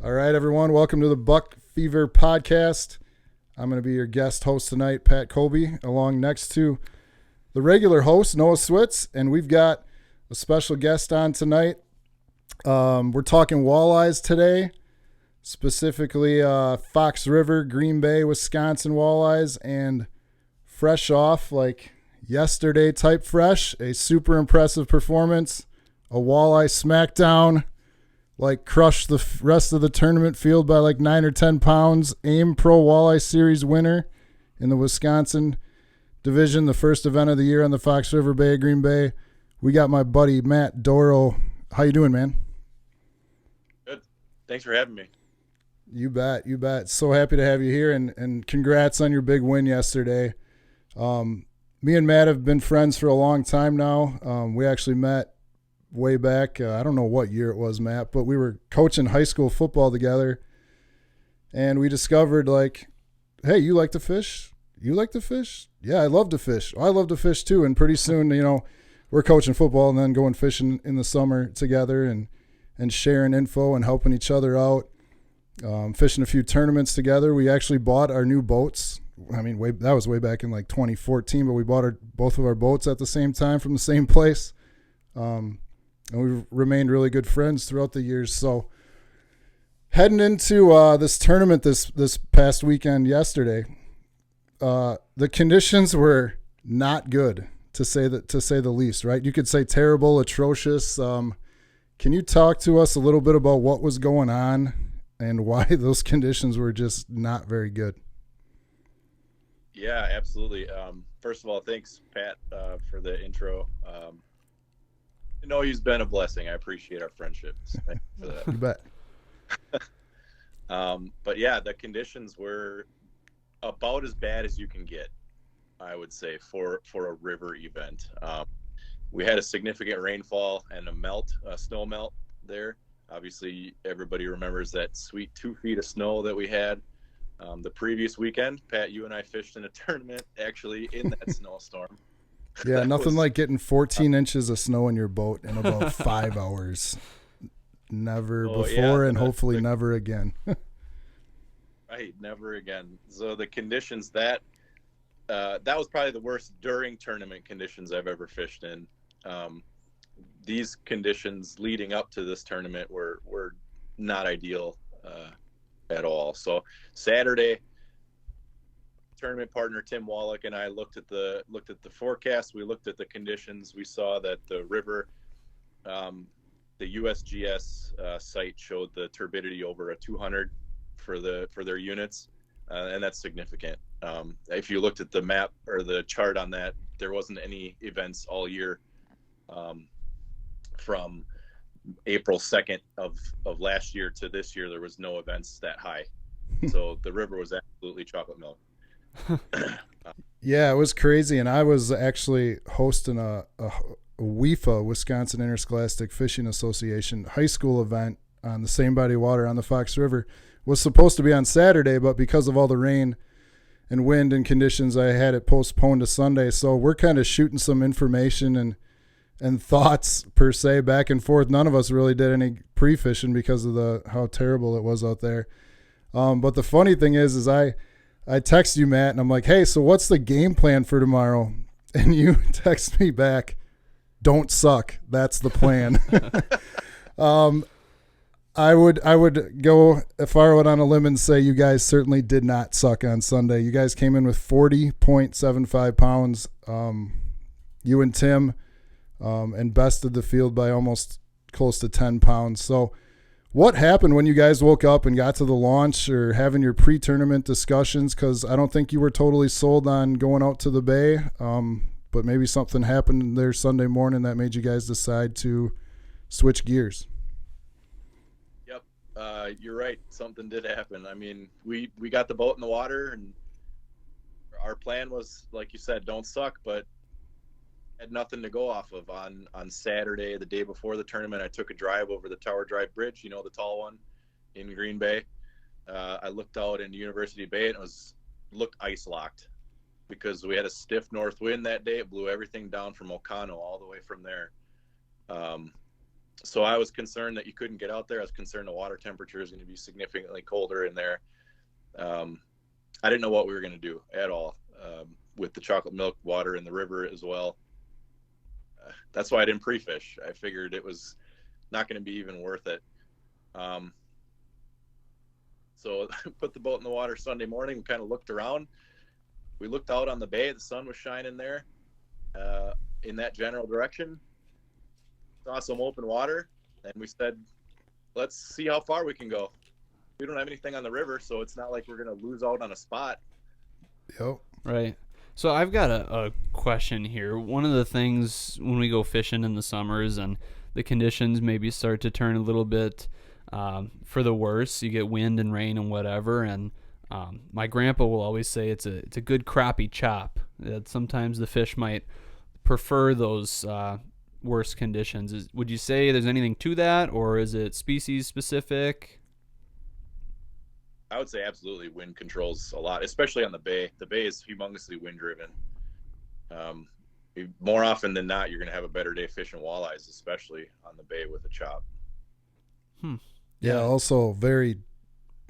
All right, everyone. Welcome to the Buck Fever podcast. I'm going to be your guest host tonight, Pat Colby, along next to the regular host, Noah Switz, and we've got a special guest on tonight. We're talking walleyes today, specifically Fox River, Green Bay, Wisconsin walleyes, and fresh off, like yesterday type fresh, a super impressive performance, a walleye smackdown, like crushed the rest of the tournament field by like 9 or 10 pounds. AIM Pro Walleye Series winner in the Wisconsin division, the first event of the year on the Fox River Bay, Green Bay. We got my buddy Matt Dorow. How you doing, man? Good. Thanks for having me. You bet. You bet. So happy to have you here, and congrats on your big win yesterday. Me and Matt have been friends for a long time now. We actually met way back. I don't know what year it was, Matt, but we were coaching high school football together, and we discovered, like, hey, you like to fish? You like to fish? Yeah, I love to fish. I love to fish too. And pretty soon, we're coaching football and then going fishing in the summer together and sharing info and helping each other out. Fishing a few tournaments together. We actually bought our new boats. I mean, that was way back in like 2014, but we bought both of our boats at the same time from the same place. And we've remained really good friends throughout the years. So heading into this tournament this past weekend yesterday, the conditions were not good, to say the least, right? You could say terrible, atrocious. Can you talk to us a little bit about what was going on and why those conditions were just not very good? Yeah, absolutely. First of all, thanks, Pat, for the intro. He's been a blessing. I appreciate our friendship. So thank you for that. You bet. But yeah, the conditions were about as bad as you can get, I would say, for a river event. We had a significant rainfall and a snow melt there. Obviously, everybody remembers that sweet 2 feet of snow that we had the previous weekend. Pat, you and I fished in a tournament actually in that snowstorm. Yeah, nothing like getting 14 inches of snow in your boat in about 5 hours. Never before, and hopefully never again. Right, never again. So the conditions that was probably the worst during tournament conditions I've ever fished in. These conditions leading up to this tournament were not ideal at all. So Saturday, tournament partner Tim Wollak and I looked at the forecast. We looked at the conditions. We saw that the river, the USGS site showed the turbidity over a 200 for their units, and that's significant. If you looked at the map or the chart on that, there wasn't any events all year from April 2nd of last year to this year. There was no events that high, so the river was absolutely chocolate milk. Yeah, it was crazy, and I was actually hosting a WIFA, Wisconsin Interscholastic Fishing Association, high school event on the same body of water on the Fox River. Was supposed to be on Saturday, but because of all the rain and wind and conditions, I had it postponed to Sunday. So we're kind of shooting some information and thoughts per se back and forth. None of us really did any pre-fishing because of how terrible it was out there. But the funny thing is I text you, Matt, and I'm like, hey, so what's the game plan for tomorrow? And you text me back, don't suck. That's the plan. I would go far out on a limb and say you guys certainly did not suck on Sunday. You guys came in with 40.75 pounds. You and Tim, and bested the field by almost close to 10 pounds. So what happened when you guys woke up and got to the launch or having your pre-tournament discussions? Because I don't think you were totally sold on going out to the bay, but maybe something happened there Sunday morning that made you guys decide to switch gears. Yep, you're right. Something did happen. I mean, we got the boat in the water, and our plan was, like you said, don't suck, but had nothing to go off of. On Saturday, the day before the tournament, I took a drive over the Tower Drive Bridge, the tall one in Green Bay. I looked out into University Bay, and it looked ice locked because we had a stiff north wind that day. It blew everything down from Ocano all the way from there. So I was concerned that you couldn't get out there. I was concerned the water temperature is going to be significantly colder in there. I didn't know what we were going to do at all with the chocolate milk water in the river as well. That's why I didn't pre-fish. I figured it was not going to be even worth it. So put the boat in the water Sunday morning. We kind of looked around. We looked out on the bay. The sun was shining there in that general direction. Saw some open water, and we said, let's see how far we can go. We don't have anything on the river, so it's not like we're going to lose out on a spot. Yep. Right. So I've got a question here. One of the things when we go fishing in the summers and the conditions maybe start to turn a little bit for the worse, you get wind and rain and whatever, and my grandpa will always say it's a good crappie chop. That sometimes the fish might prefer those worse conditions. Would you say there's anything to that, or is it species specific? I would say absolutely wind controls a lot, especially on the bay. The bay is humongously wind driven. More often than not, you're going to have a better day fishing walleyes, especially on the bay with a chop. Yeah, also very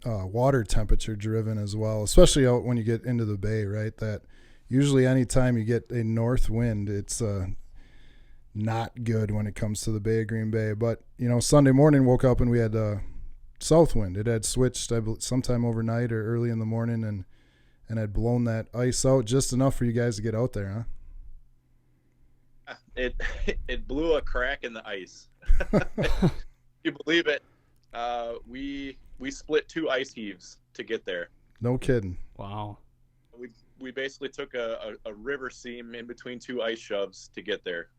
water temperature driven as well, especially out when you get into the bay, right? That usually anytime you get a north wind, it's not good when it comes to the Bay of Green Bay. But, Sunday morning woke up and we had south wind. It had switched sometime overnight or early in the morning and had blown that ice out just enough for you guys to get out there, huh? It blew a crack in the ice. You believe it? We split 2 ice heaves to get there. No kidding. Wow. We basically took a river seam in between 2 ice shoves to get there.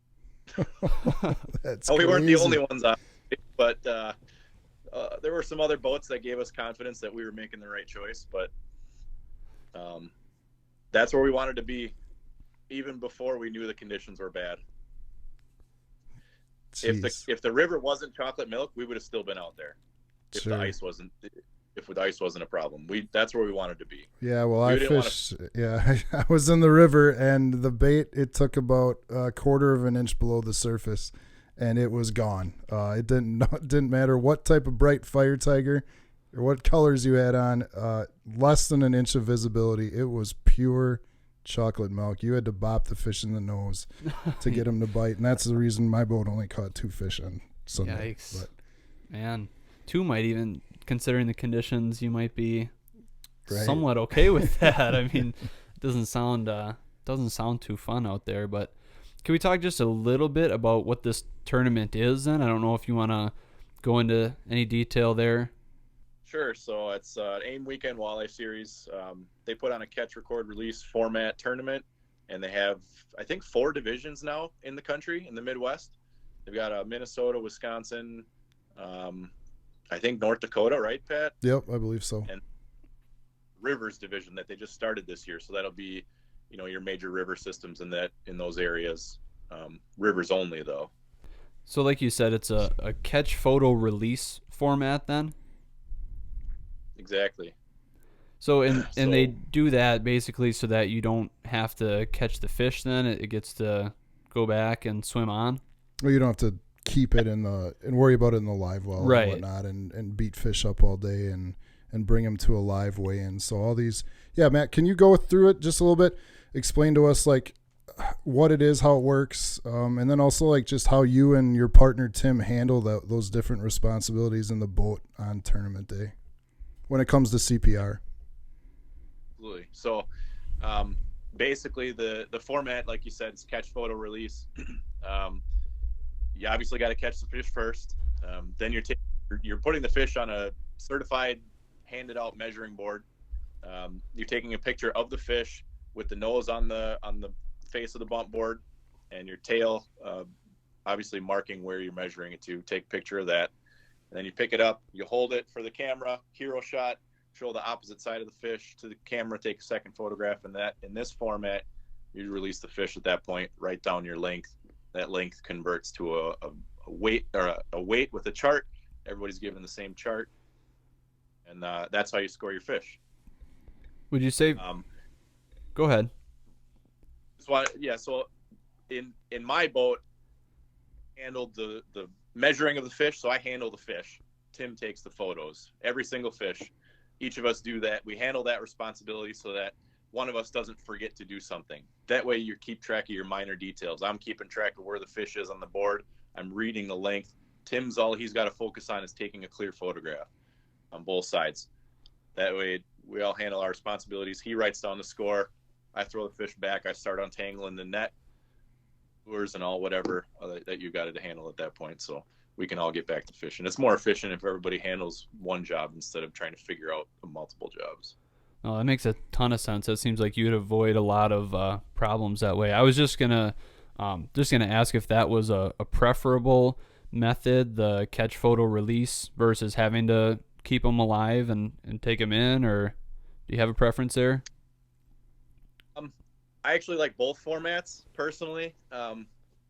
That's we weren't the crazy. only ones on it, but there were some other boats that gave us confidence that we were making the right choice. But that's where we wanted to be, even before we knew the conditions were bad. Jeez. If the river wasn't chocolate milk, we would have still been out there. If Sure. the ice wasn't a problem, that's where we wanted to be. Yeah, well, We I didn't fished. Yeah, I was in the river, and the bait, it took about a quarter of an inch below the surface, and it was gone. It didn't matter what type of bright fire tiger or what colors you had on. Less than an inch of visibility. It was pure chocolate milk. You had to bop the fish in the nose to get him to bite, and that's the reason my boat only caught 2 fish on Sunday. Yikes. But, Man, 2 might even, considering the conditions, you might be Right. somewhat okay with that. I mean, it doesn't sound too fun out there. But can we talk just a little bit about what this tournament is then? I don't know if you want to go into any detail there. Sure. So it's an AIM Weekend Walleye Series. They put on a catch, record, release format tournament, and they have, I think, 4 divisions now in the country, in the Midwest. They've got Minnesota, Wisconsin, I think North Dakota, right, Pat? Yep, I believe so. And Rivers division that they just started this year. So that'll be, your major river systems in those areas. Rivers only, though. So like you said, it's a catch, photo, release format then? Exactly. So and they do that basically so that you don't have to catch the fish then. It gets to go back and swim on. Well, you don't have to keep it and worry about it in the live well Right. and whatnot and beat fish up all day and bring them to a live weigh-in. So all these, yeah, Matt, can you go through it just a little bit? Explain to us like what it is, how it works, and then also like just how you and your partner Tim handle those different responsibilities in the boat on tournament day when it comes to CPR. Absolutely. So basically the format, like you said, is catch, photo, release. You obviously got to catch the fish first. Then you're putting the fish on a certified handed out measuring board. You're taking a picture of the fish with the nose on the face of the bump board and your tail obviously marking where you're measuring it to. Take a picture of that, and then you pick it up, you hold it for the camera, hero shot, show the opposite side of the fish to the camera, take a second photograph, and that in this format you release the fish at that point, write down your length. That length converts to a weight, or a weight with a chart. Everybody's given the same chart, and that's how you score your fish. Would you say go ahead. So in my boat, handled the measuring of the fish. So I handle the fish. Tim takes the photos. Every single fish. Each of us do that. We handle that responsibility so that one of us doesn't forget to do something. That way you keep track of your minor details. I'm keeping track of where the fish is on the board. I'm reading the length. Tim's all he's got to focus on is taking a clear photograph on both sides. That way we all handle our responsibilities. He writes down the score. I throw the fish back. I start untangling the net, lures and all whatever that you got to handle at that point. So we can all get back to fishing. It's more efficient if everybody handles one job instead of trying to figure out the multiple jobs. Oh, that makes a ton of sense. It seems like you would avoid a lot of problems that way. I was just gonna ask if that was a preferable method, the catch, photo, release, versus having to keep them alive and take them in, or do you have a preference there? I actually like both formats personally.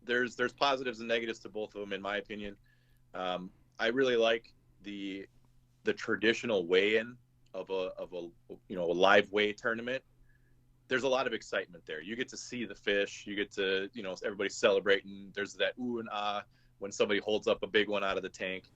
There's positives and negatives to both of them in my opinion. I really like the traditional weigh-in of a live weigh tournament. There's a lot of excitement there. You get to see the fish. You get to, everybody's celebrating. There's that ooh and ah when somebody holds up a big one out of the tank.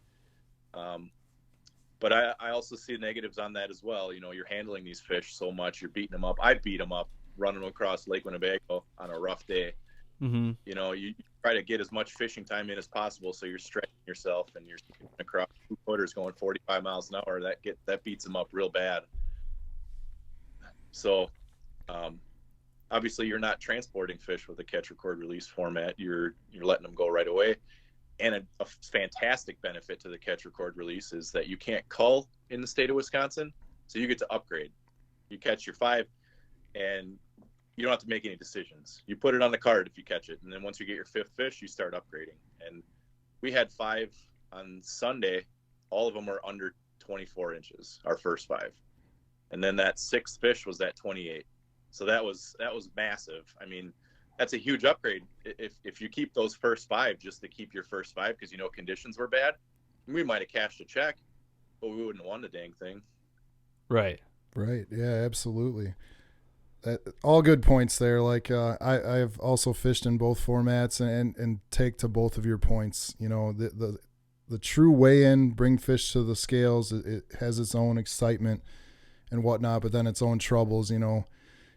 But I also see negatives on that as well. You're handling these fish so much. You're beating them up. I beat them up running across Lake Winnebago on a rough day. Mm-hmm. You try to get as much fishing time in as possible, so you're stretching yourself and you're across 2 footers going 45 miles an hour. That beats them up real bad. So obviously you're not transporting fish with a catch, record, release format. You're letting them go right away. And a fantastic benefit to the catch, record, release is that you can't cull in the state of Wisconsin, so you get to upgrade. You catch your 5 and you don't have to make any decisions. You put it on the card if you catch it, and then once you get your 5th fish, you start upgrading. And we had 5 on Sunday. All of them were under 24 inches, our first 5. And then that 6th fish was at 28. So that was massive. I mean, that's a huge upgrade. If you keep those first 5 just to keep your first 5 because conditions were bad, we might have cashed a check, but we wouldn't have won the dang thing. Right. Yeah, absolutely. All good points there. Like I've also fished in both formats and take to both of your points. The true weigh-in, bring fish to the scales. It has its own excitement and whatnot, but then its own troubles.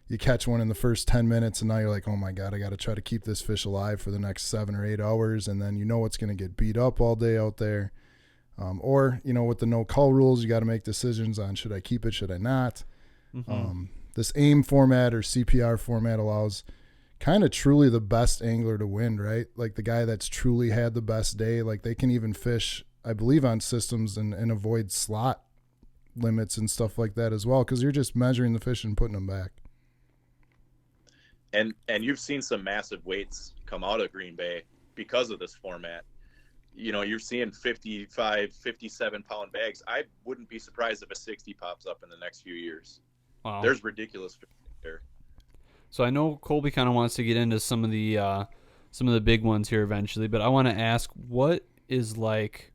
You catch one in the first 10 minutes and now you're like, oh my God, I got to try to keep this fish alive for the next 7 or 8 hours. And then it's going to get beat up all day out there. Or with the no call rules, you got to make decisions on should I keep it, should I not? Mm-hmm. This AIM format or CPR format allows kind of truly the best angler to win, right? Like the guy that's truly had the best day, like they can even fish, I believe, on systems and avoid slot limits and stuff like that as well, because you're just measuring the fish and putting them back. And you've seen some massive weights come out of Green Bay because of this format. You're seeing 55, 57-pound bags. I wouldn't be surprised if a 60 pops up in the next few years. Wow. There's ridiculous fish there. So I know Colby kind of wants to get into some of the big ones here eventually, but I want to ask, what is like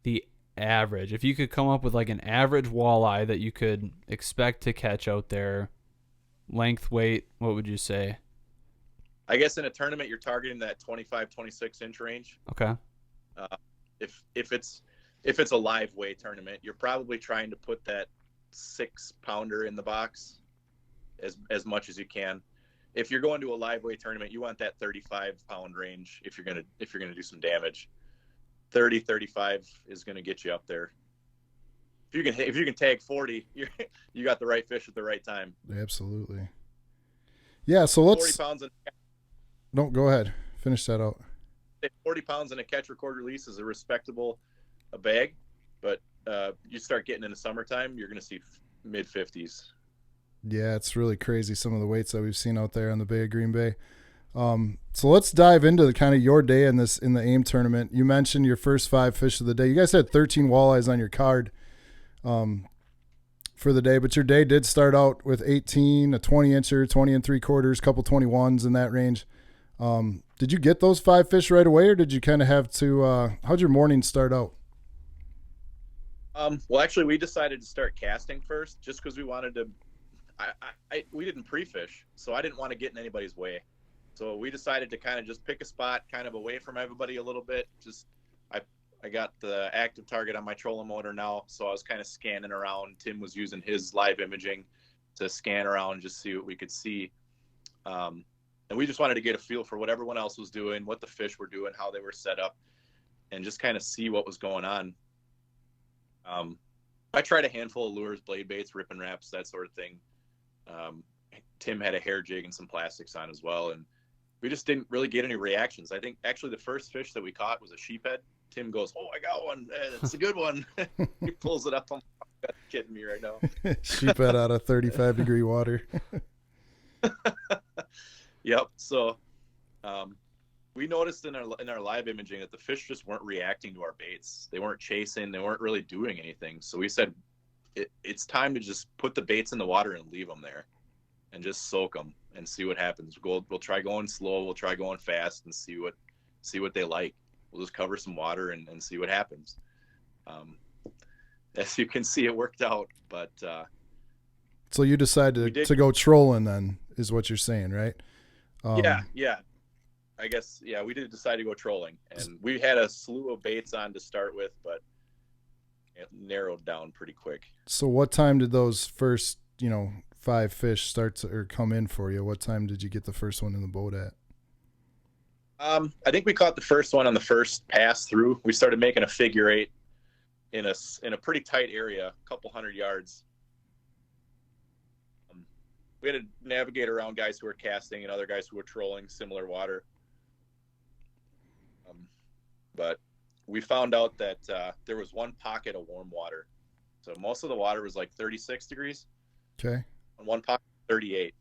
the average? If you could come up with like an average walleye that you could expect to catch out there, length, weight, what would you say? I guess in a tournament you're targeting that 25, 26 inch range. Okay. If it's a live weight tournament, you're probably trying to put that 6-pounder in the box as much as you can. If you're going to a live weight tournament, you want that 35-pound range. If you're gonna do some damage, 30, 35 is gonna get you up there. If you can tag 40, you got the right fish at the right time. Absolutely. Yeah. So let's 40 pounds. No, go ahead. Finish that out. 40 pounds in a catch, record, release is a respectable bag, but you start getting in the summertime, you're going to see mid-50s. Yeah, it's really crazy some of the weights that we've seen out there on the Bay of Green Bay. So let's dive into the kind of your day in the AIM tournament. You mentioned your first 5 fish of the day. You guys had 13 walleyes on your card for the day, but your day did start out with 18, a 20-incher, 20 3/4, couple 21s in that range. Did you get those 5 fish right away, or did you kind of have to how'd your morning start out? Well, actually, we decided to start casting first just because we wanted to. We didn't pre-fish, so I didn't want to get in anybody's way. So we decided to kind of just pick a spot kind of away from everybody a little bit, just I got the active target on my trolling motor now, so I was kind of scanning around. Tim was using his live imaging to scan around and just see what we could see. And we just wanted to get a feel for what everyone else was doing, what the fish were doing, how they were set up, and just kind of see what was going on. I tried a handful of lures, blade baits, rip and wraps, that sort of thing. Tim had a hair jig and some plastics on as well, and we just didn't really get any reactions. I think actually the first fish that we caught was a sheephead. Tim goes, "Oh, I got one. It's a good one." He pulls it up. I'm kidding me right now. Sheephead out of 35-degree water. Yep. So we noticed in our live imaging that the fish just weren't reacting to our baits. They weren't chasing. They weren't really doing anything. So we said, it's time to just put the baits in the water and leave them there and just soak them and see what happens. We'll try going slow. We'll try going fast and see what they like. We'll just cover some water and see what happens. As you can see, it worked out. But so you decided to go trolling then, is what you're saying, right? Yeah. I guess, yeah, we did decide to go trolling. And we had a slew of baits on to start with, but it narrowed down pretty quick. So what time did those first, 5 fish start to come in for you? What time did you get the first one in the boat at? I think we caught the first one on the first pass through. We started making a figure 8 in a pretty tight area, a couple 100 yards. We had to navigate around guys who were casting and other guys who were trolling similar water. But we found out that there was one pocket of warm water. So most of the water was like 36 degrees. Okay. On one pocket, 38.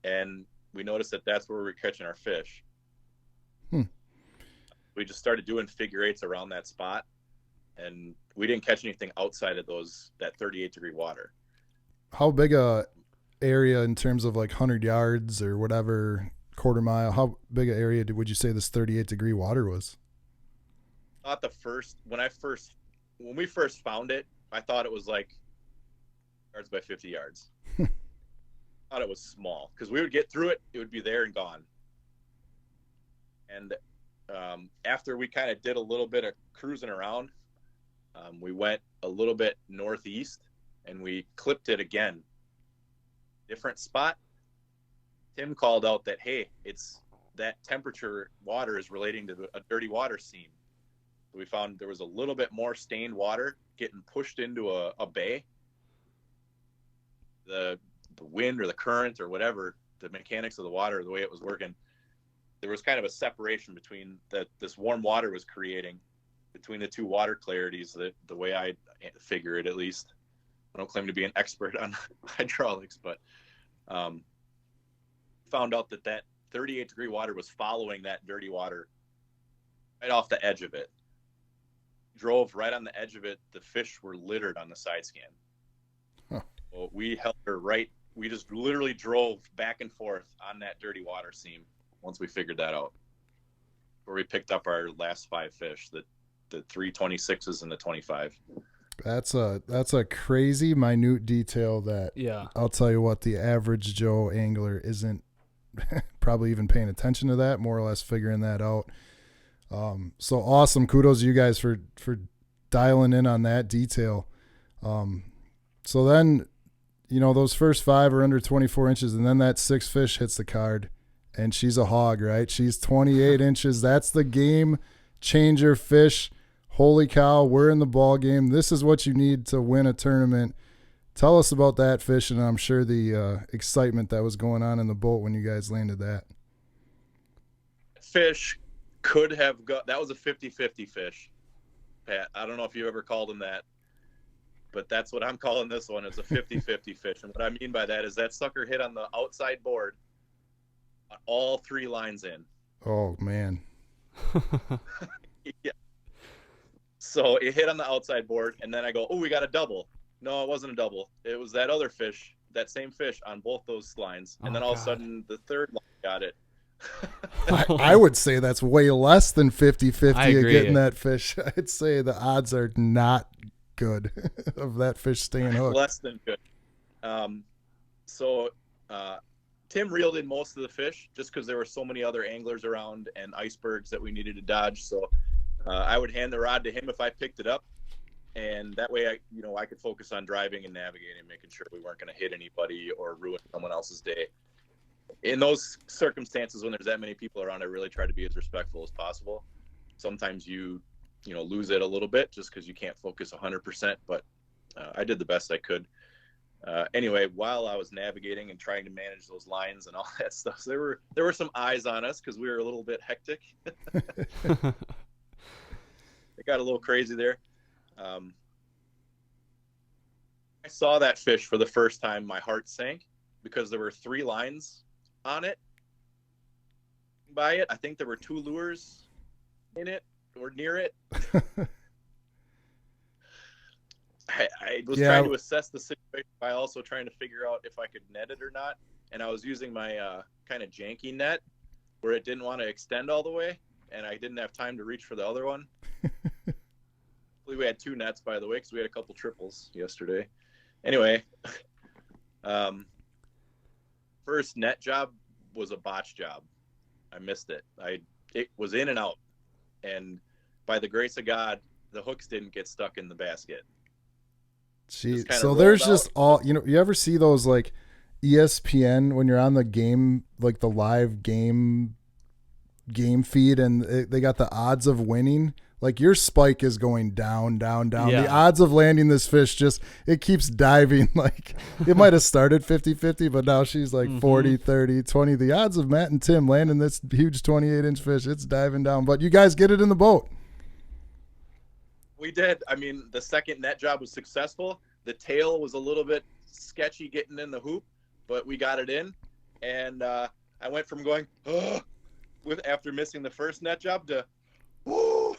And we noticed that that's where we were catching our fish. We just started doing figure 8s around that spot, and we didn't catch anything outside of that 38-degree water. How big a area in terms of like 100 yards or whatever, quarter mile, how big an area would you say this 38-degree water was? Not the first, when we first found it, I thought it was like yards by 50 yards. I thought it was small because we would get through it, it would be there and gone. And after we kind of did a little bit of cruising around, we went a little bit northeast and we clipped it again. Different spot. Tim called out that, hey, it's that temperature water is relating to a dirty water seam. So we found there was a little bit more stained water getting pushed into a bay. The wind or the current or whatever, the mechanics of the water, the way it was working, there was kind of a separation between that this warm water was creating between the two water clarities, the way I figure it, at least. I don't claim to be an expert on hydraulics, but found out that 38-degree water was following that dirty water right off the edge of it. Drove right on the edge of it. The fish were littered on the side scan. Huh. So we held her right. We just literally drove back and forth on that dirty water seam once we figured that out, where we picked up our last 5 fish, the 3 26s and the 25. That's a crazy minute detail that, yeah, I'll tell you what, the average Joe angler isn't probably even paying attention to that, more or less figuring that out. So awesome. Kudos to you guys for dialing in on that detail. So then, those first 5 are under 24 inches, and then that 6th fish hits the card, and she's a hog, right? She's 28 inches. That's the game changer fish. Holy cow, we're in the ball game. This is what you need to win a tournament. Tell us about that fish, and I'm sure the excitement that was going on in the boat when you guys landed that. Fish could have got, that was a 50-50 fish, Pat. I don't know if you ever called him that, but that's what I'm calling this one. It's a 50-50 fish. And what I mean by that is that sucker hit on the outside board, all 3 lines in. Oh, man. Yeah. So it hit on the outside board, and then I go, oh, we got a double. No, it wasn't a double. It was that other fish, that same fish on both those lines. And then all of a sudden, the 3rd line got it. I would say that's way less than 50-50 of agree. getting that fish. I'd say the odds are not good of that fish staying hooked. Less than good. So Tim reeled in most of the fish just because there were so many other anglers around and icebergs that we needed to dodge. So I would hand the rod to him if I picked it up, and that way I could focus on driving and navigating, making sure we weren't going to hit anybody or ruin someone else's day. In those circumstances, when there's that many people around, I really try to be as respectful as possible. Sometimes you lose it a little bit just because you can't focus 100%, but I did the best I could. Anyway, while I was navigating and trying to manage those lines and all that stuff, there were some eyes on us because we were a little bit hectic. It got a little crazy there. I saw that fish for the first time. My heart sank because there were 3 lines on it. By it, I think there were 2 lures in it or near it. I was trying to assess the situation by also trying to figure out if I could net it or not. And I was using my kind of janky net where it didn't want to extend all the way, and I didn't have time to reach for the other one. We had 2 nets, by the way, because we had a couple triples yesterday. Anyway, first net job was a botch job. I missed it. It was in and out, and by the grace of God, the hooks didn't get stuck in the basket. Jeez. So there's just all, you ever see those like ESPN when you're on the game, like the live game feed, and they got the odds of winning? Like your spike is going down, down, down. Yeah. The odds of landing this fish it keeps diving. Like it might have started 50-50, but now she's like 40, 30, 20. The odds of Matt and Tim landing this huge 28-inch fish, it's diving down. But you guys get it in the boat. We did. I mean, the second net job was successful. The tail was a little bit sketchy getting in the hoop, but we got it in. And I went from going, after missing the first net job to, woo!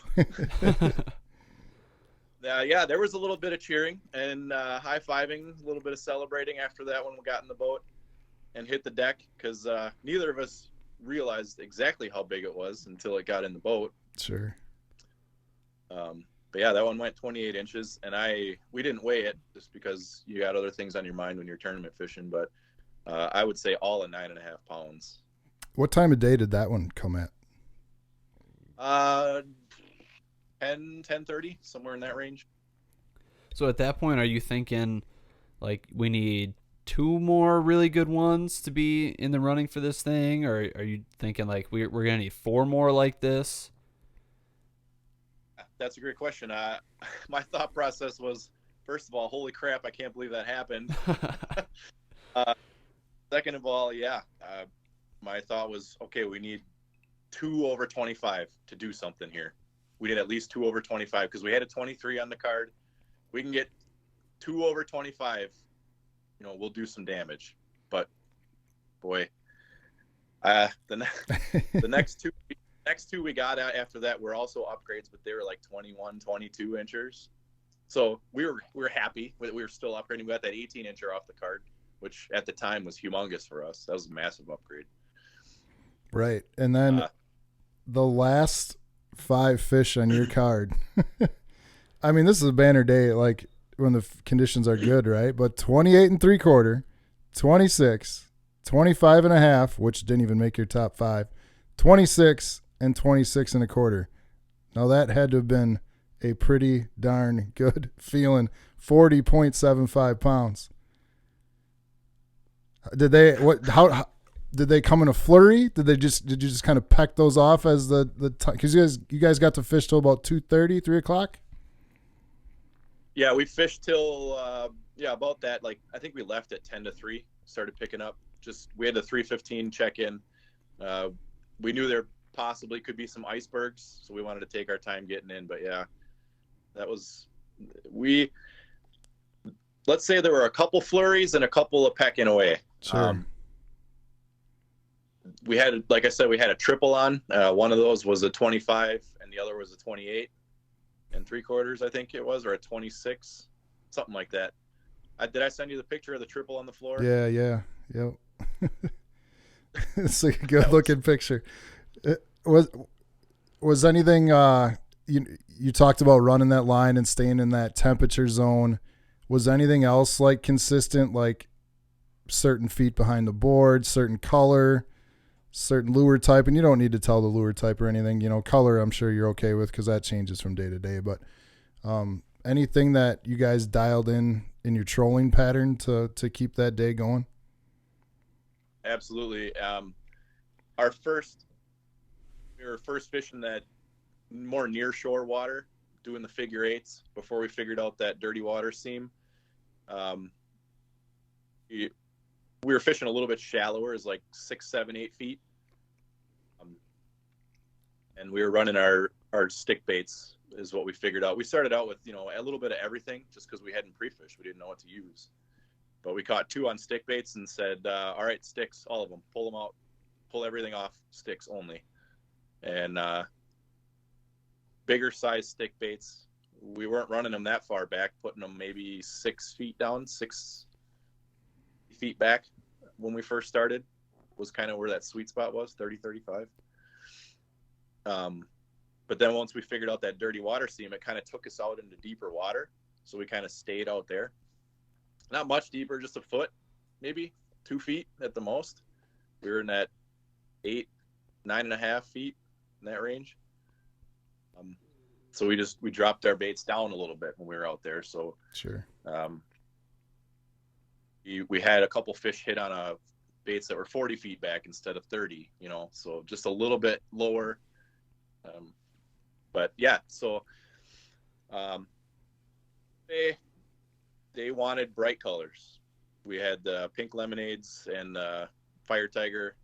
Yeah, there was a little bit of cheering and high-fiving, a little bit of celebrating after that when we got in the boat and hit the deck, because neither of us realized exactly how big it was until it got in the boat. Sure. But yeah, that one went 28 inches, and we didn't weigh it just because you got other things on your mind when you're tournament fishing, but I would say all of 9.5 pounds. What time of day did that one come at? 10:30, somewhere in that range. So at that point, are you thinking like we need 2 more really good ones to be in the running for this thing, or are you thinking like we're gonna need 4 more like this? That's a great question. My thought process was, first of all, holy crap, I can't believe that happened. Second of all, my thought was, okay, we need 2 over 25 to do something here. We need at least 2 over 25 because we had a 23 on the card. We can get 2 over 25. We'll do some damage. But boy, the next two we got after that were also upgrades, but they were like 21, 22 inchers. So we were happy. We were still upgrading. We got that 18 incher off the card, which at the time was humongous for us. That was a massive upgrade. Right. And then the last 5 fish on your card. I mean, this is a banner day, like when the conditions are good, right? But 28 3/4, 26, 25 1/2, which didn't even make your top 5, 26 and 26 1/4. Now that had to have been a pretty darn good feeling. 40.75 pounds. Did they how did they come in a flurry? Did you just kind of peck those off as the time? Because you guys got to fish till about 2:30, 3 o'clock? Yeah, we fished till about that. Like I think we left at 10 to 3. Started picking up. We had the 3:15 check in. We knew there possibly could be some icebergs, so we wanted to take our time getting in. But yeah, that was let's say there were a couple flurries and a couple of pecking away. Sure. We had, like I said, we had a triple on. One of those was a 25 and the other was a 28 3/4, I think it was, or a 26, something like that. Did I send you the picture of the triple on the floor? Yeah. Yep. It's like a good looking picture. Was anything you talked about running that line and staying in that temperature zone? Was anything else like consistent, like certain feet behind the board, certain color? certain lure type, and you don't need to tell the lure type or anything. Color I'm sure you're okay with because that changes from day to day. But anything that you guys dialed in your trolling pattern to keep that day going? Absolutely. We were first fishing that more near shore water, doing the figure eights before we figured out that dirty water seam. We were fishing a little bit shallower, is like 6, 7, 8 feet. And we were running our stick baits is what we figured out. We started out with, a little bit of everything just because we hadn't pre-fished. We didn't know what to use. But we caught 2 on stick baits and said, all right, sticks, all of them, pull them out, pull everything off, sticks only. And bigger size stick baits, we weren't running them that far back, putting them maybe 6 feet down, 6 feet back when we first started was kind of where that sweet spot was, 30, 35. But then once we figured out that dirty water seam, it kind of took us out into deeper water. So we kind of stayed out there. Not much deeper, just a foot, maybe 2 feet at the most. We were in that 8, 9.5 feet in that range. So we dropped our baits down a little bit when we were out there. So sure. We had a couple fish hit on baits that were 40 feet back instead of 30, so just a little bit lower. But yeah, so they wanted bright colors. We had pink lemonades and fire tiger,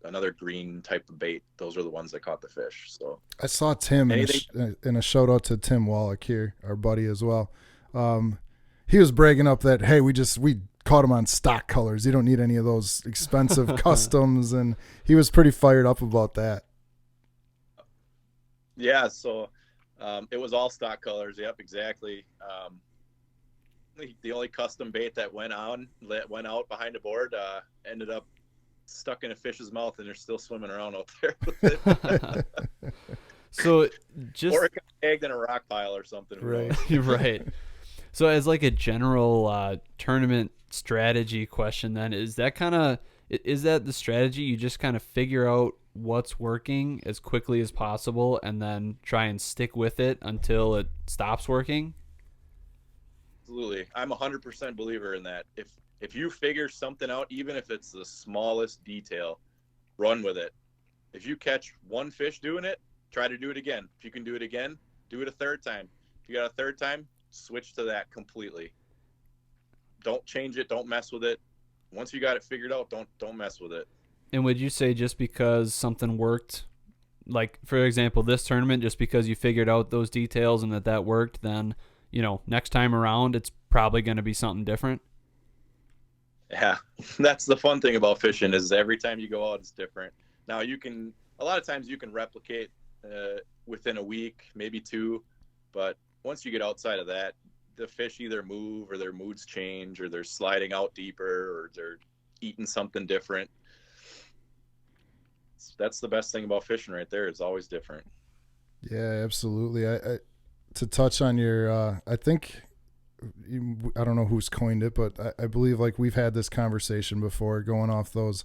another green type of bait. Those are the ones that caught the fish. So I saw Tim in a shout out to Tim Wollak here, our buddy as well. He was bragging up that, hey, we caught him on stock colors. You don't need any of those expensive customs, and he was pretty fired up about that. Yeah, so it was all stock colors. Yep, exactly. The only custom bait that went out behind a board ended up stuck in a fish's mouth, and they're still swimming around out there with it. So or it got tagged in a rock pile or something. Right. Right. So as like a general tournament strategy question, then is that the strategy? You just kind of figure out what's working as quickly as possible and then try and stick with it until it stops working? Absolutely. I'm 100% believer in that. If you figure something out, even if it's the smallest detail, run with it. If you catch one fish doing it, try to do it again. If you can do it again, do it a third time. If you got a third time, switch to that completely. Don't change it. Don't mess with it. Once you got it figured out, don't mess with it. And would you say just because something worked, like for example, this tournament, just because you figured out those details and that worked, then, next time around, it's probably going to be something different? Yeah, that's the fun thing about fishing is every time you go out, it's different. Now a lot of times you can replicate within a week, maybe 2, but once you get outside of that, the fish either move or their moods change or they're sliding out deeper or they're eating something different. That's the best thing about fishing right there. It's always different. Yeah, absolutely. I to touch on your, I think, I don't know who's coined it, but I believe like we've had this conversation before going off those,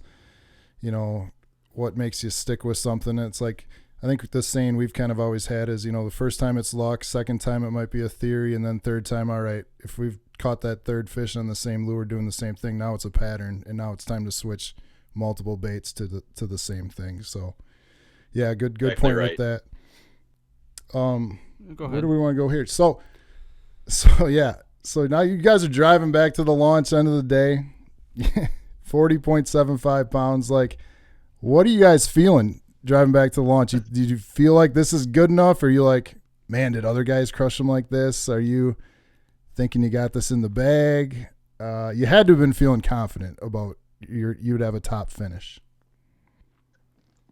what makes you stick with something. It's like, I think the saying we've kind of always had is, the first time it's luck, second time it might be a theory, and then third time, all right, if we've caught that third fish on the same lure doing the same thing, now it's a pattern, and now it's time to switch multiple baits to the same thing. So, yeah, good exactly point right. With that. Go ahead. Where do we want to go here? So yeah. So now you guys are driving back to the launch end of the day, 40.75 pounds. Like, what are you guys feeling driving back to the launch? Did you feel like this is good enough? Or are you like, man, did other guys crush them like this? Are you thinking you got this in the bag? You had to have been feeling confident about you'd have a top finish.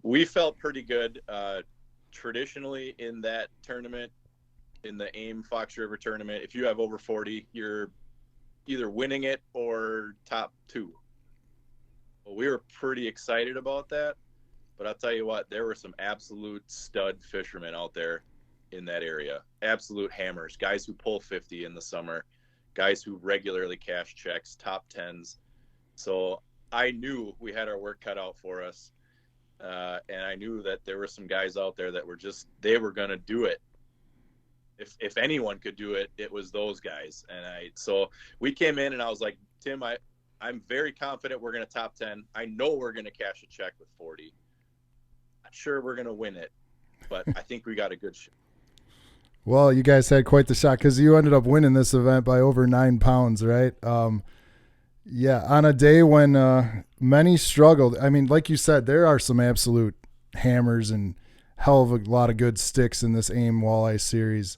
We felt pretty good. Traditionally in that tournament, in the AIM Fox River tournament, if you have over 40, you're either winning it or top 2. Well, we were pretty excited about that, but I'll tell you what, there were some absolute stud fishermen out there in that area. Absolute hammers, guys who pull 50 in the summer, guys who regularly cash checks, top 10s. So I knew we had our work cut out for us. And I knew that there were some guys out there that they were going to do it. If anyone could do it, it was those guys. So we came in and I was like, Tim, I'm very confident we're going to top 10. I know we're going to cash a check with 40. Not sure we're going to win it, but I think we got a good shot. Well, you guys had quite the shot because you ended up winning this event by over 9 pounds, right? Yeah, on a day when many struggled. I mean, like you said, there are some absolute hammers and hell of a lot of good sticks in this AIM Walleye series.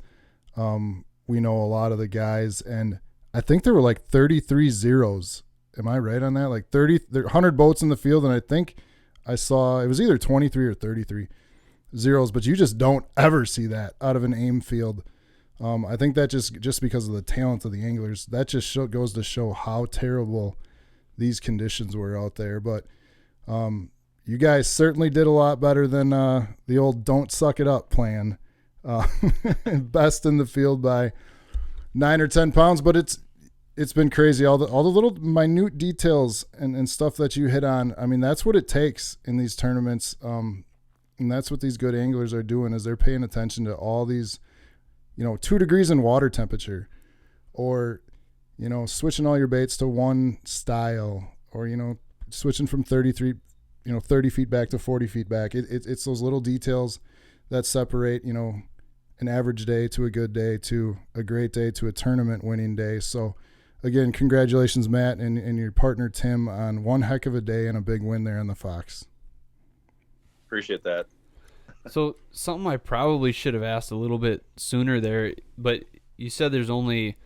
We know a lot of the guys, and I think there were like 33 zeros. Am I right on that? Like 100 boats in the field, and I think I saw it was either 23 or 33 zeros, but you just don't ever see that out of an AIM field. I think that just because of the talent of the anglers, that just goes to show how terrible these conditions were out there. But you guys certainly did a lot better than the old "don't suck it up" plan. Best in the field by 9 or 10 pounds, but it's been crazy. All the little minute details and stuff that you hit on. I mean, that's what it takes in these tournaments. And that's what these good anglers are doing is they're paying attention to all these, 2 degrees in water temperature, or, switching all your baits to one style, or, switching from 30 feet back to 40 feet back. It's those little details that separate, an average day to a good day to a great day to a tournament winning day. So again, congratulations, Matt, and your partner, Tim, on one heck of a day and a big win there on the Fox. Appreciate that. So something I probably should have asked a little bit sooner there, but you said there's only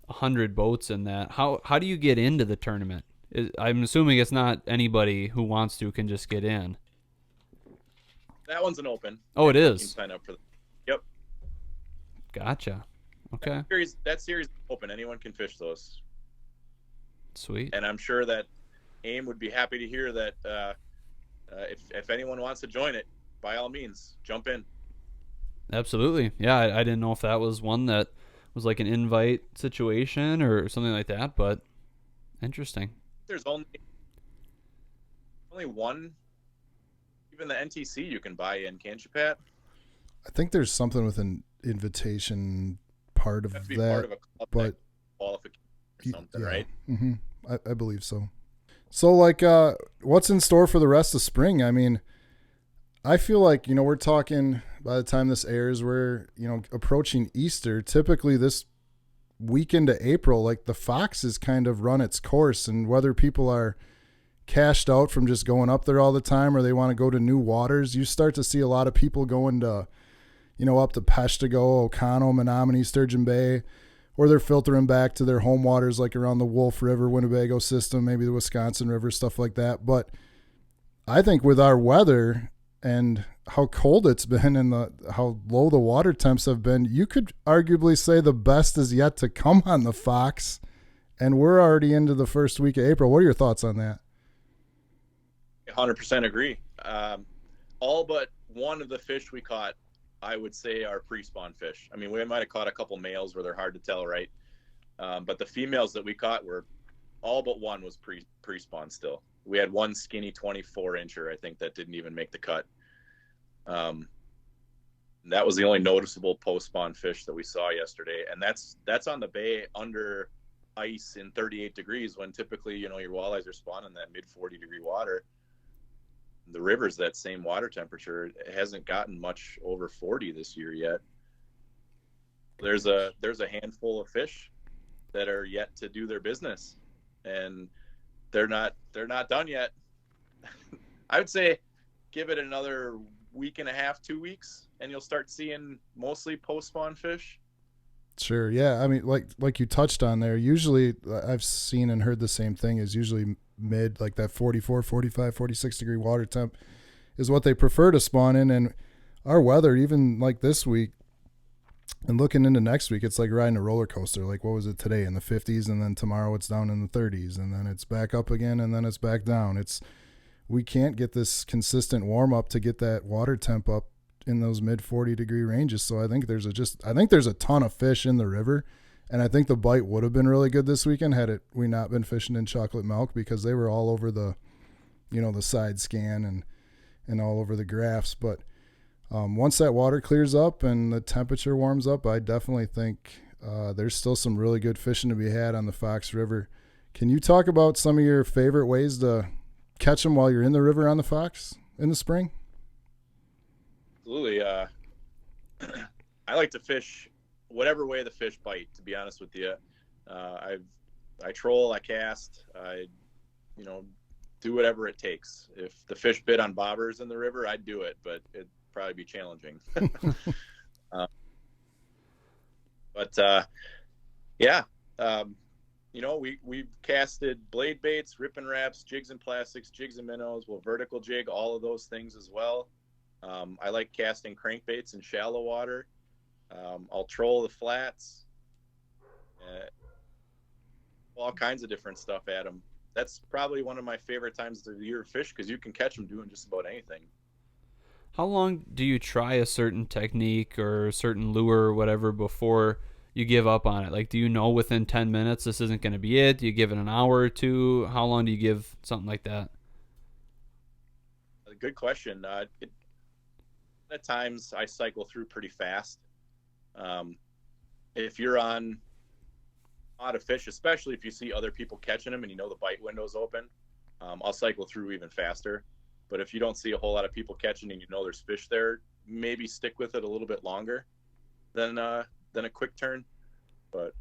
100 boats in that. How do you get into the tournament? I'm assuming it's not anybody who wants to can just get in. That one's an open. Oh, it is. You can sign up for. Yep. Gotcha. Okay. That series is open. Anyone can fish those. Sweet. And I'm sure that AIM would be happy to hear that. If anyone wants to join it, by all means, jump in. Absolutely. Yeah, I didn't know if that was one that was like an invite situation or something like that, but interesting. There's only one. Even the NTC you can buy in, can't you, Pat? I think there's something with an invitation part of that, part of a club but qualification or something, right? Mm-hmm. I believe so. So, what's in store for the rest of spring? I mean, I feel like, we're talking by the time this airs, we're, approaching Easter. Typically this weekend of April, like the Fox has kind of run its course, and whether people are cashed out from just going up there all the time or they want to go to new waters, you start to see a lot of people going to, up to Peshtigo, O'Connell, Menominee, Sturgeon Bay, or they're filtering back to their home waters like around the Wolf River, Winnebago system, maybe the Wisconsin River, stuff like that. But I think with our weather and how cold it's been and how low the water temps have been, you could arguably say the best is yet to come on the Fox, and we're already into the first week of April. What are your thoughts on that? 100% agree. All but one of the fish we caught, I would say, are pre-spawn fish. I mean, we might have caught a couple males where they're hard to tell, right? But the females that we caught were all but one was pre-spawn still. We had one skinny 24-incher, I think, that didn't even make the cut. That was the only noticeable post-spawn fish that we saw yesterday, and that's on the bay under ice in 38 degrees when typically, your walleyes are spawning that mid 40-degree water. The river's that same water temperature. It hasn't gotten much over 40 this year yet. There's a handful of fish that are yet to do their business, and they're not done yet. I would say give it another week and a half, 2 weeks, and you'll start seeing mostly post-spawn fish. Sure. Yeah. I mean, like you touched on there, usually I've seen and heard the same thing, is usually mid, like that 44, 45, 46 degree water temp is what they prefer to spawn in. And our weather, even like this week and looking into next week, it's like riding a roller coaster. Like, what was it today? In the 50s, and then tomorrow it's down in the 30s, and then it's back up again, and then it's back down. We can't get this consistent warm up to get that water temp up in those mid 40 degree ranges. So I think there's a ton of fish in the river, And I think the bite would have been really good this weekend had we not been fishing in chocolate milk, because they were all over the, the side scan and all over the graphs. But once that water clears up and the temperature warms up, I definitely think there's still some really good fishing to be had on the Fox River. Can you talk about some of your favorite ways to catch them while you're in the river on the Fox in the spring? Absolutely. I like to fish whatever way the fish bite, to be honest with you. I troll, I cast, I do whatever it takes. If the fish bit on bobbers in the river, I'd do it, but it'd probably be challenging. We've casted blade baits, rip and wraps, jigs and plastics, jigs and minnows. We'll vertical jig, all of those things as well. I like casting crankbaits in shallow water. I'll troll the flats, all kinds of different stuff at them. That's probably one of my favorite times of the year to fish, because you can catch them doing just about anything. How long do you try a certain technique or a certain lure or whatever before you give up on it? Like, do you know within 10 minutes this isn't going to be it? Do you give it an hour or two? How long do you give something like that? Good question. At times I cycle through pretty fast. If you're on a lot of fish, especially if you see other people catching them and the bite window's open, I'll cycle through even faster. But if you don't see a whole lot of people catching and there's fish there, maybe stick with it a little bit longer than a quick turn. But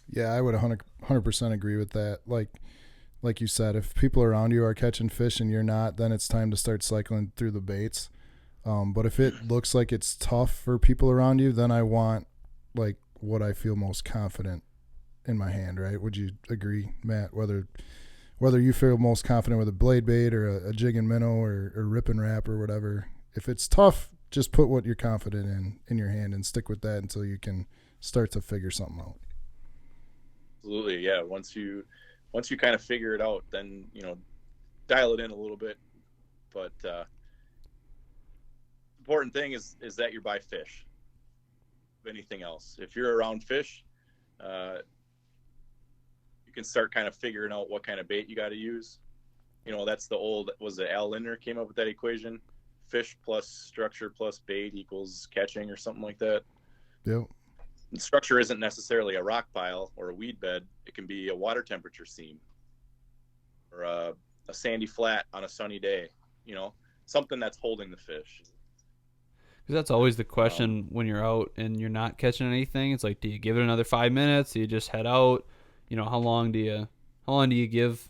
yeah, I would 100% agree with that. Like you said, if people around you are catching fish and you're not, then it's time to start cycling through the baits. But if it looks like it's tough for people around you, then I want what I feel most confident in my hand, right? Would you agree, Matt? Whether you feel most confident with a blade bait or a jig and minnow or rip and wrap or whatever, if it's tough, just put what you're confident in your hand and stick with that until you can start to figure something out. Absolutely, yeah. Once you kind of figure it out, then dial it in a little bit. But important thing is that you're by fish. Anything else, if you're around fish, you can start kind of figuring out what kind of bait you got to use. That's was it Al Lindner came up with that equation: fish plus structure plus bait equals catching, or something like that. Yep. And structure isn't necessarily a rock pile or a weed bed. It can be a water temperature seam or a sandy flat on a sunny day. Something that's holding the fish. Because that's always the question when you're out and you're not catching anything. It's like, do you give it another 5 minutes? Do you just head out? How long do you give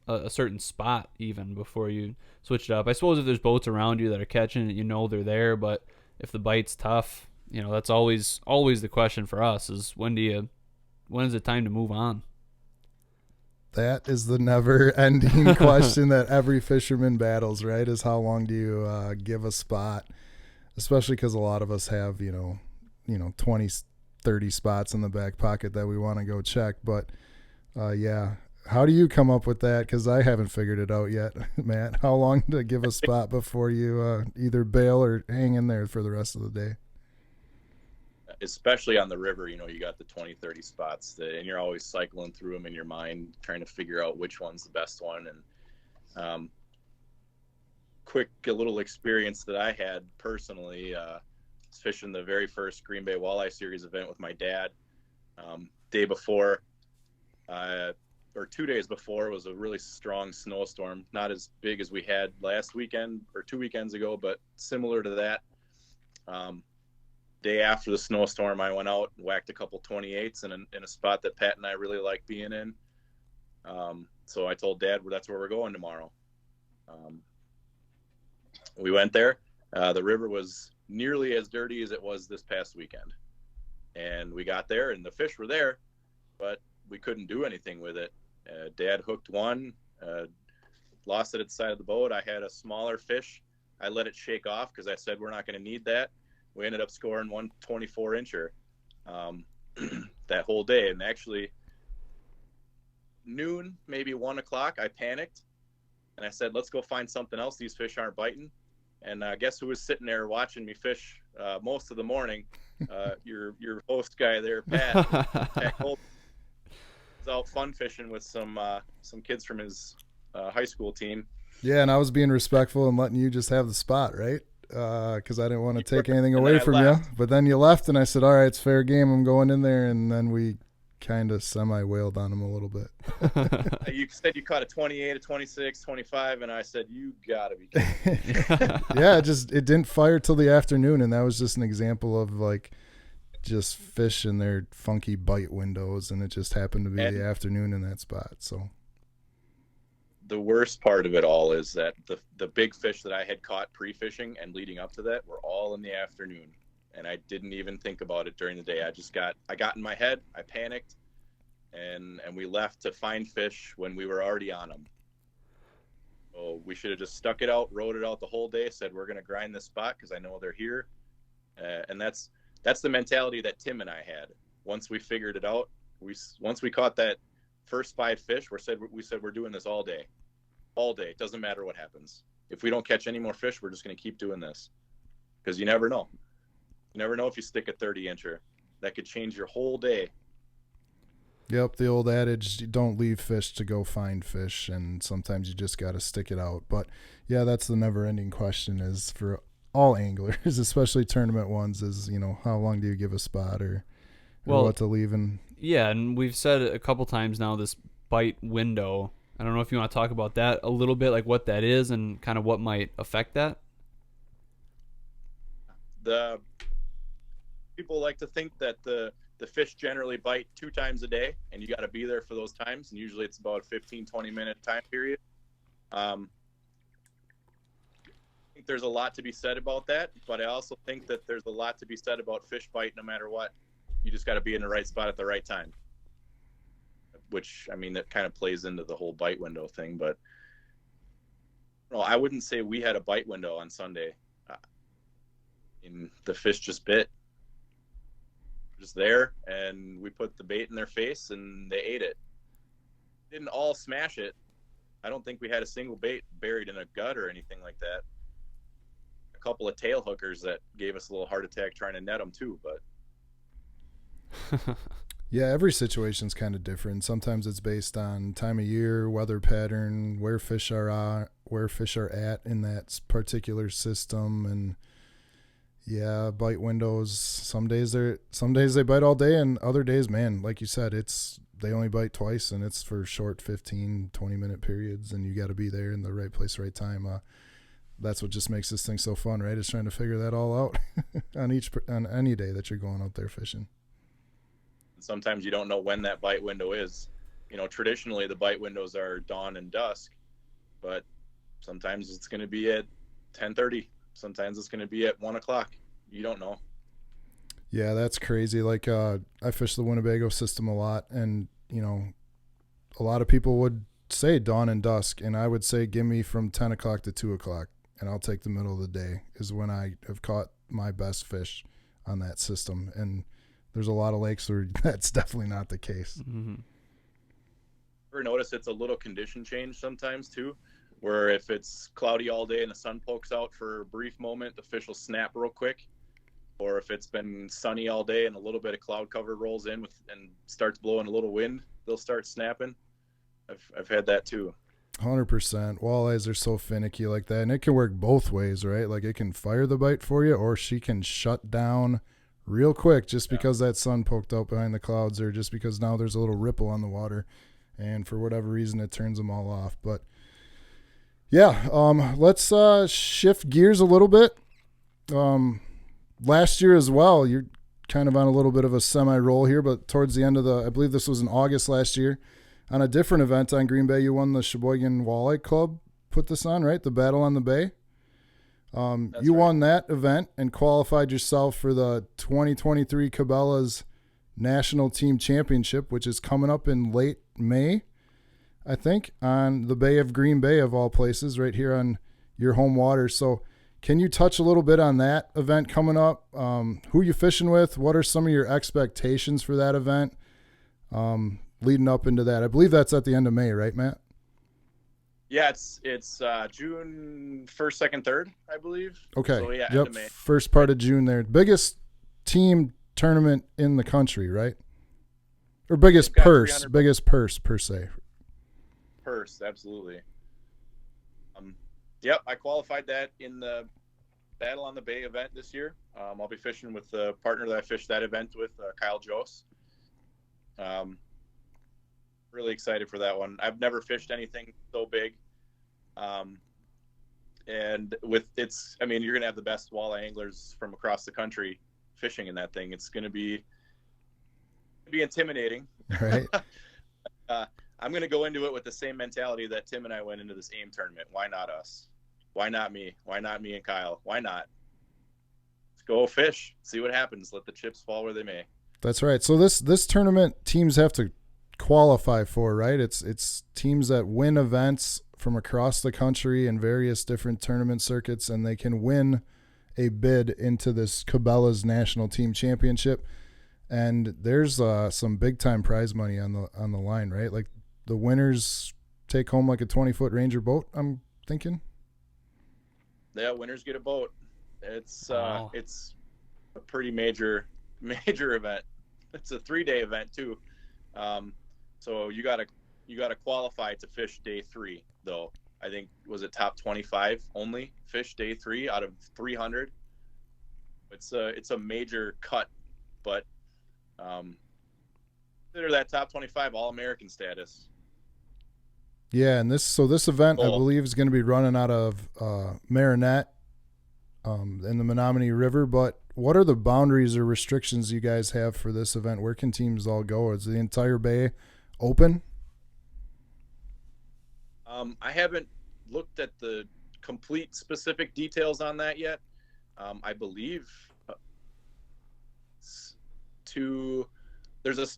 a certain spot even before you switch it up? I suppose if there's boats around you that are catching it, they're there. But if the bite's tough, that's always the question for us: is when is it time to move on? That is the never-ending question that every fisherman battles, right? Is how long do you give a spot? Especially because a lot of us have, 20, 30 spots in the back pocket that we want to go check. But, yeah, how do you come up with that? Because I haven't figured it out yet, Matt. How long to give a spot before you either bail or hang in there for the rest of the day? Especially on the river, you got the 20, 30 spots, and you're always cycling through them in your mind, trying to figure out which one's the best one. And a little experience that I had personally, was fishing the very first Green Bay Walleye Series event with my dad. Day before, or 2 days before, was a really strong snowstorm, not as big as we had last weekend or 2 weekends ago, but similar to that. Day after the snowstorm, I went out and whacked a couple 28s in a spot that Pat and I really like being in. So I told Dad, well, that's where we're going tomorrow. We went there. The river was nearly as dirty as it was this past weekend. And we got there, and the fish were there, but we couldn't do anything with it. Dad hooked one, lost it at the side of the boat. I had a smaller fish. I let it shake off because I said we're not going to need that. We ended up scoring one 24-incher that whole day. And actually, noon, maybe 1 o'clock, I panicked. And I said, let's go find something else. These fish aren't biting. And guess who was sitting there watching me fish most of the morning? Your host guy there, Pat Gold, was out fun fishing with some kids from his high school team. Yeah, and I was being respectful and letting you just have the spot, right? Because I didn't want to take anything And away then I from left. you. But then you left, and I said, all right, it's fair game. I'm going in there. And then we kind of semi-wailed on him a little bit. You said you caught a 28, a 26, 25, and I said, you got to be kidding. Yeah, it didn't fire till the afternoon, and that was just an example of like just fish in their funky bite windows, and it just happened to be the afternoon in that spot. So the worst part of it all is that the big fish that I had caught pre-fishing and leading up to that were all in the afternoon, and I didn't even think about it during the day. I got in my head, I panicked, and we left to find fish when we were already on them. So we should have just stuck it out, rode it out the whole day, said we're going to grind this spot because I know they're here, and that's the mentality that Tim and I had. Once we figured it out, once we caught that first 5 fish, we said we're doing this all day. It doesn't matter what happens. If we don't catch any more fish, we're just going to keep doing this, because you never know. You never know if you stick a 30-incher. That could change your whole day. Yep, the old adage, you don't leave fish to go find fish, and sometimes you just got to stick it out. But yeah, that's the never-ending question is for all anglers, especially tournament ones, is, how long do you give a spot or what to leave? And yeah, and we've said a couple times now, this bite window. I don't know if you want to talk about that a little bit, like what that is and kind of what might affect that. The people like to think that the fish generally bite 2 times a day, and you got to be there for those times, and usually it's about a 15-20 minute time period. I think there's a lot to be said about that, but I also think that there's a lot to be said about fish bite no matter what. You just got to be in the right spot at the right time, which, I mean, that kind of plays into the whole bite window thing. But I wouldn't say we had a bite window on Sunday. The fish just bit. Just there, and we put the bait in their face, and they ate it. Didn't all smash it. I don't think we had a single bait buried in a gut or anything like that. A couple of tail hookers that gave us a little heart attack trying to net them too, but yeah, every situation's kind of different. Sometimes it's based on time of year, weather pattern, where fish are at in that particular system, and yeah, bite windows. Some days they bite all day, and other days, man, like you said, they only bite twice, and it's for short 15, 20-minute periods, and you got to be there in the right place, right time. That's what just makes this thing so fun, right? Is trying to figure that all out on any day that you're going out there fishing. Sometimes you don't know when that bite window is. Traditionally the bite windows are dawn and dusk, but sometimes it's going to be at 10:30. Sometimes it's going to be at 1 o'clock. You don't know. Yeah, that's crazy. Like, I fish the Winnebago system a lot, and, a lot of people would say dawn and dusk, and I would say give me from 10 o'clock to 2 o'clock, and I'll take the middle of the day is when I have caught my best fish on that system. And there's a lot of lakes where that's definitely not the case. Mm-hmm. Ever notice it's a little condition change sometimes too, where if it's cloudy all day and the sun pokes out for a brief moment, the fish will snap real quick. Or if it's been sunny all day and a little bit of cloud cover rolls in and starts blowing a little wind, they'll start snapping. I've had that too. 100%. Walleyes are so finicky like that, and it can work both ways, right? Like, it can fire the bite for you, or she can shut down real quick just because that sun poked out behind the clouds, or just because now there's a little ripple on the water, and for whatever reason it turns them all off. But yeah, let's shift gears a little bit. Last year as well, you're kind of on a little bit of a semi-roll here, but towards the end of I believe this was in August last year, on a different event on Green Bay, you won the Sheboygan Walleye Club, put this on, right? The Battle on the Bay. You won that event and qualified yourself for the 2023 Cabela's National Team Championship, which is coming up in late May, I think, on the Bay of Green Bay, of all places, right here on your home water. So can you touch a little bit on that event coming up? Who you fishing with? What are some of your expectations for that event leading up into that? I believe that's at the end of May, right, Matt? Yeah, it's June 1st, 2nd, 3rd, I believe. Okay. So, yeah, yep. end of May. First part of June there. Biggest team tournament in the country, right? Or biggest We've got purse 300 per se. purse, absolutely. Yep, I qualified that in the Battle on the Bay event this year. I'll be fishing with the partner that I fished that event with, Kyle Jose. Really excited for that one. I've never fished anything so big. And with you're going to have the best walleye anglers from across the country fishing in that thing. It's going to be intimidating. Right. I'm going to go into it with the same mentality that Tim and I went into this AIM tournament. Why not us? Why not me? Why not me and Kyle? Why not? Let's go fish. See what happens. Let the chips fall where they may. That's right. So this tournament teams have to qualify for, right? It's teams that win events from across the country in various different tournament circuits, and they can win a bid into this Cabela's National Team Championship. And there's some big time prize money on the line, right? Like the winners take home like a 20-foot Ranger boat, I'm thinking. Yeah, winners get a boat. It's Wow. It's a pretty major event. It's a 3-day event too. So you gotta qualify to fish day 3 though. I think was it top 25 only fish day 3 out of 300. It's a major cut, but consider that top 25 All-American status. Yeah, and this event I believe is going to be running out of Marinette in the Menominee River. But what are the boundaries or restrictions you guys have for this event? Where can teams all go? Is the entire bay open? I haven't looked at the complete specific details on that yet. I believe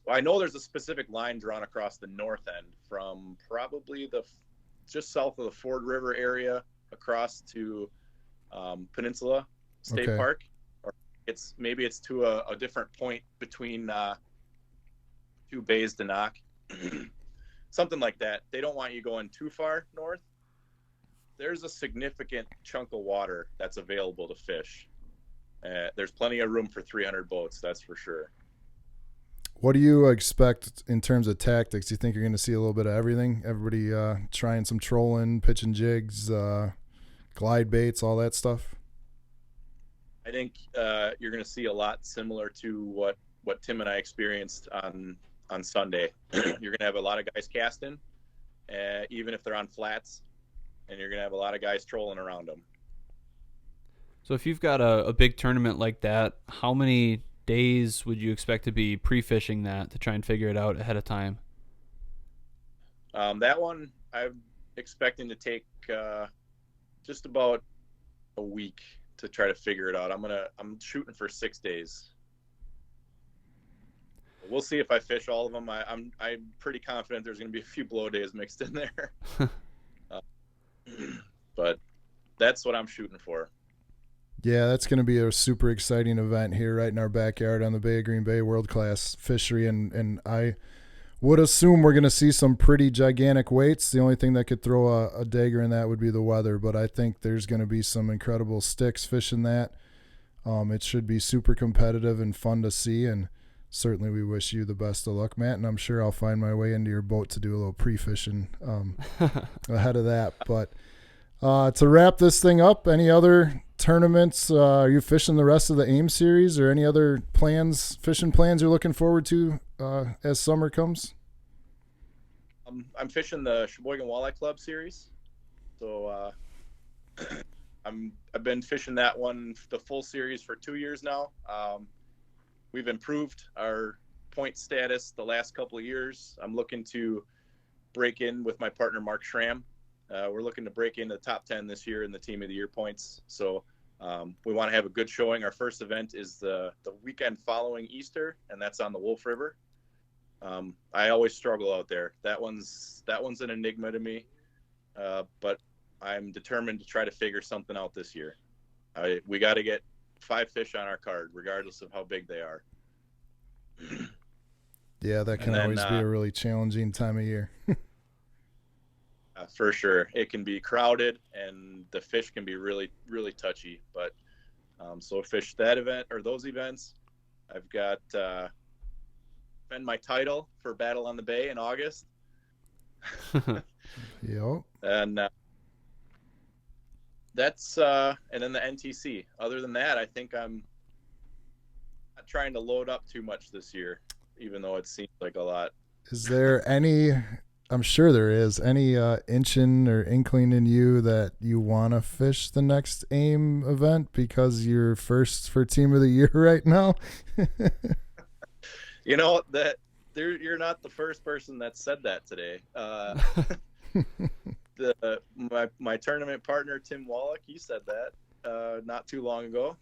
I know there's a specific line drawn across the north end from probably just south of the Ford River area across to Peninsula State Park, or it's to a different point between two bays to knock. Something like that. They don't want you going too far north. There's a significant chunk of water that's available to fish. There's plenty of room for 300 boats, that's for sure. What do you expect in terms of tactics? Do you think you're going to see a little bit of everything? Everybody trying some trolling, pitching jigs, glide baits, all that stuff? I think you're going to see a lot similar to what Tim and I experienced on Sunday. You're going to have a lot of guys casting, even if they're on flats, and you're going to have a lot of guys trolling around them. So if you've got a big tournament like that, how many days would you expect to be pre-fishing that to try and figure it out ahead of time? That one I'm expecting to take just about a week to try to figure it out. I'm shooting for 6 days. We'll see if I fish all of them. I'm pretty confident there's going to be a few blow days mixed in there. But that's what I'm shooting for. Yeah, that's going to be a super exciting event here right in our backyard on the Bay of Green Bay, world-class fishery, and I would assume we're going to see some pretty gigantic weights. The only thing that could throw a dagger in that would be the weather, but I think there's going to be some incredible sticks fishing that. It should be super competitive and fun to see, and certainly we wish you the best of luck, Matt, and I'm sure I'll find my way into your boat to do a little pre-fishing ahead of that. But to wrap this thing up, any other tournaments? Are you fishing the rest of the AIM series, or any other fishing plans you're looking forward to as summer comes? I'm fishing the Sheboygan Walleye Club series. So I've been fishing that one, the full series, for 2 years now. We've improved our point status the last couple of years. I'm looking to break in with my partner, Mark Schramm. We're looking to break into the top 10 this year in the Team of the Year points. So we want to have a good showing. Our first event is the weekend following Easter, and that's on the Wolf River. I always struggle out there. That one's an enigma to me, but I'm determined to try to figure something out this year. We got to get 5 fish on our card, regardless of how big they are. Yeah, that can always be a really challenging time of year. For sure. It can be crowded, and the fish can be really, really touchy. But so fish that event or those events. I've got defend my title for Battle on the Bay in August. Yep. And that's and then the NTC. Other than that, I think I'm not trying to load up too much this year, even though it seems like a lot. Is there any, I'm sure there is, any inching or inkling in you that you want to fish the next AIM event because you're first for Team of the Year right now? You know, that you're not the first person that said that today. My tournament partner, Tim Wollak, he said that not too long ago.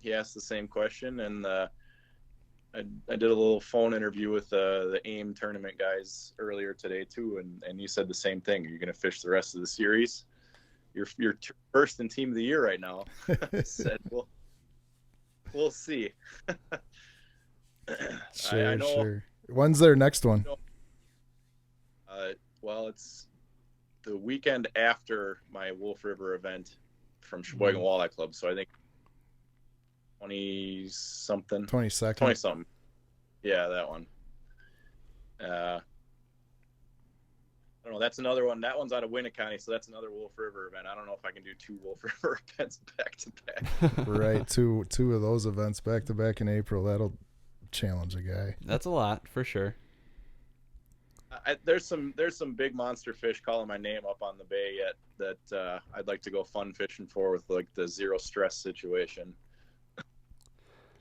He asked the same question, and I did a little phone interview with the AIM tournament guys earlier today too, and you said the same thing. Are you going to fish the rest of the series? You're first in Team of the Year right now. I said, well, we'll see. Sure, I know, sure. When's their next one? Well, it's the weekend after my Wolf River event from Sheboygan Walleye Club, so I think 20-something. 22nd. 20-something. Yeah, that one. I don't know. That's another one. That one's out of Winnebago, so that's another Wolf River event. I don't know if I can do 2 Wolf River events back to back. Right, two of those events back to back in April. That'll challenge a guy. That's a lot for sure. There's some big monster fish calling my name up on the bay yet that I'd like to go fun fishing for with like the zero stress situation.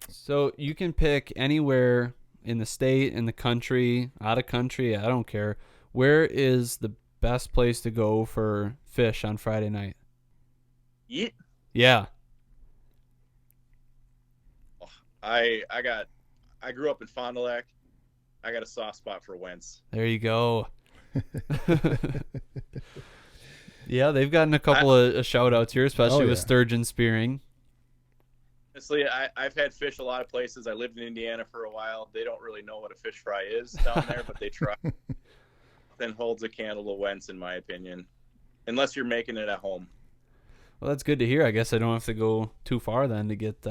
So you can pick anywhere in the state, in the country, out of country, I don't care. Where is the best place to go for fish on Friday night? Yeet. Yeah. I grew up in Fond du Lac. I got a soft spot for Wentz. There you go. Yeah, they've gotten a couple of shout outs here, especially with sturgeon spearing. Honestly, I've had fish a lot of places. I lived in Indiana for a while. They don't really know what a fish fry is down there, but they try. Then holds a candle to Wentz, in my opinion, unless you're making it at home. Well, that's good to hear. I guess I don't have to go too far then to get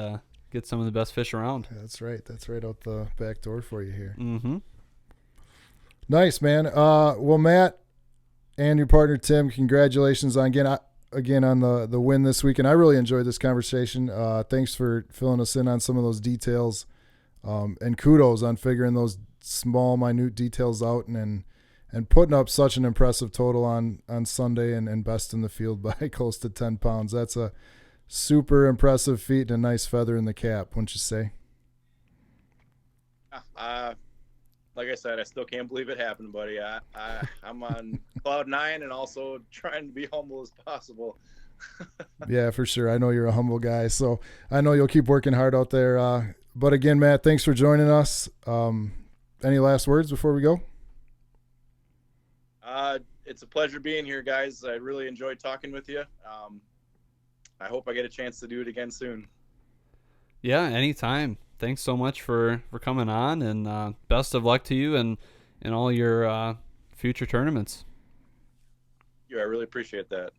some of the best fish around. That's right. That's right out the back door for you here. Mm-hmm. Nice, man. Well, Matt and your partner Tim, congratulations on again on the win this week, and I really enjoyed this conversation. Thanks for filling us in on some of those details, and kudos on figuring those small, minute details out and putting up such an impressive total on Sunday and best in the field by close to 10 pounds. That's a super impressive feat and a nice feather in the cap, wouldn't you say? Like I said, I still can't believe it happened, buddy. I'm on cloud 9 and also trying to be humble as possible. Yeah, for sure. I know you're a humble guy, so I know you'll keep working hard out there. But again, Matt, thanks for joining us. Any last words before we go? It's a pleasure being here, guys. I really enjoyed talking with you. I hope I get a chance to do it again soon. Yeah, anytime. Thanks so much for coming on, and best of luck to you and all your future tournaments. Yeah, I really appreciate that.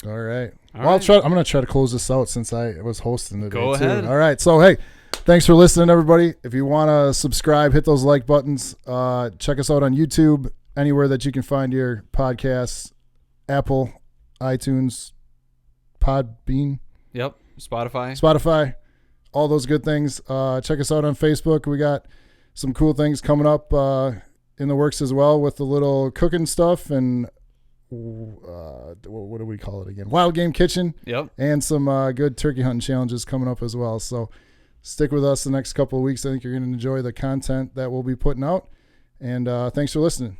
All right. All well, right. I'm going to try to close this out since I was hosting today. Go ahead. All right. So, hey, thanks for listening, everybody. If you want to subscribe, hit those like buttons. Check us out on YouTube, anywhere that you can find your podcasts, Apple, iTunes, Podbean. Yep. Spotify, all those good things. Check us out on Facebook. We got some cool things coming up in the works as well with the little cooking stuff and what do we call it again? Wild Game Kitchen. Yep. And some good turkey hunting challenges coming up as well. So stick with us the next couple of weeks. I think you're going to enjoy the content that we'll be putting out. And thanks for listening.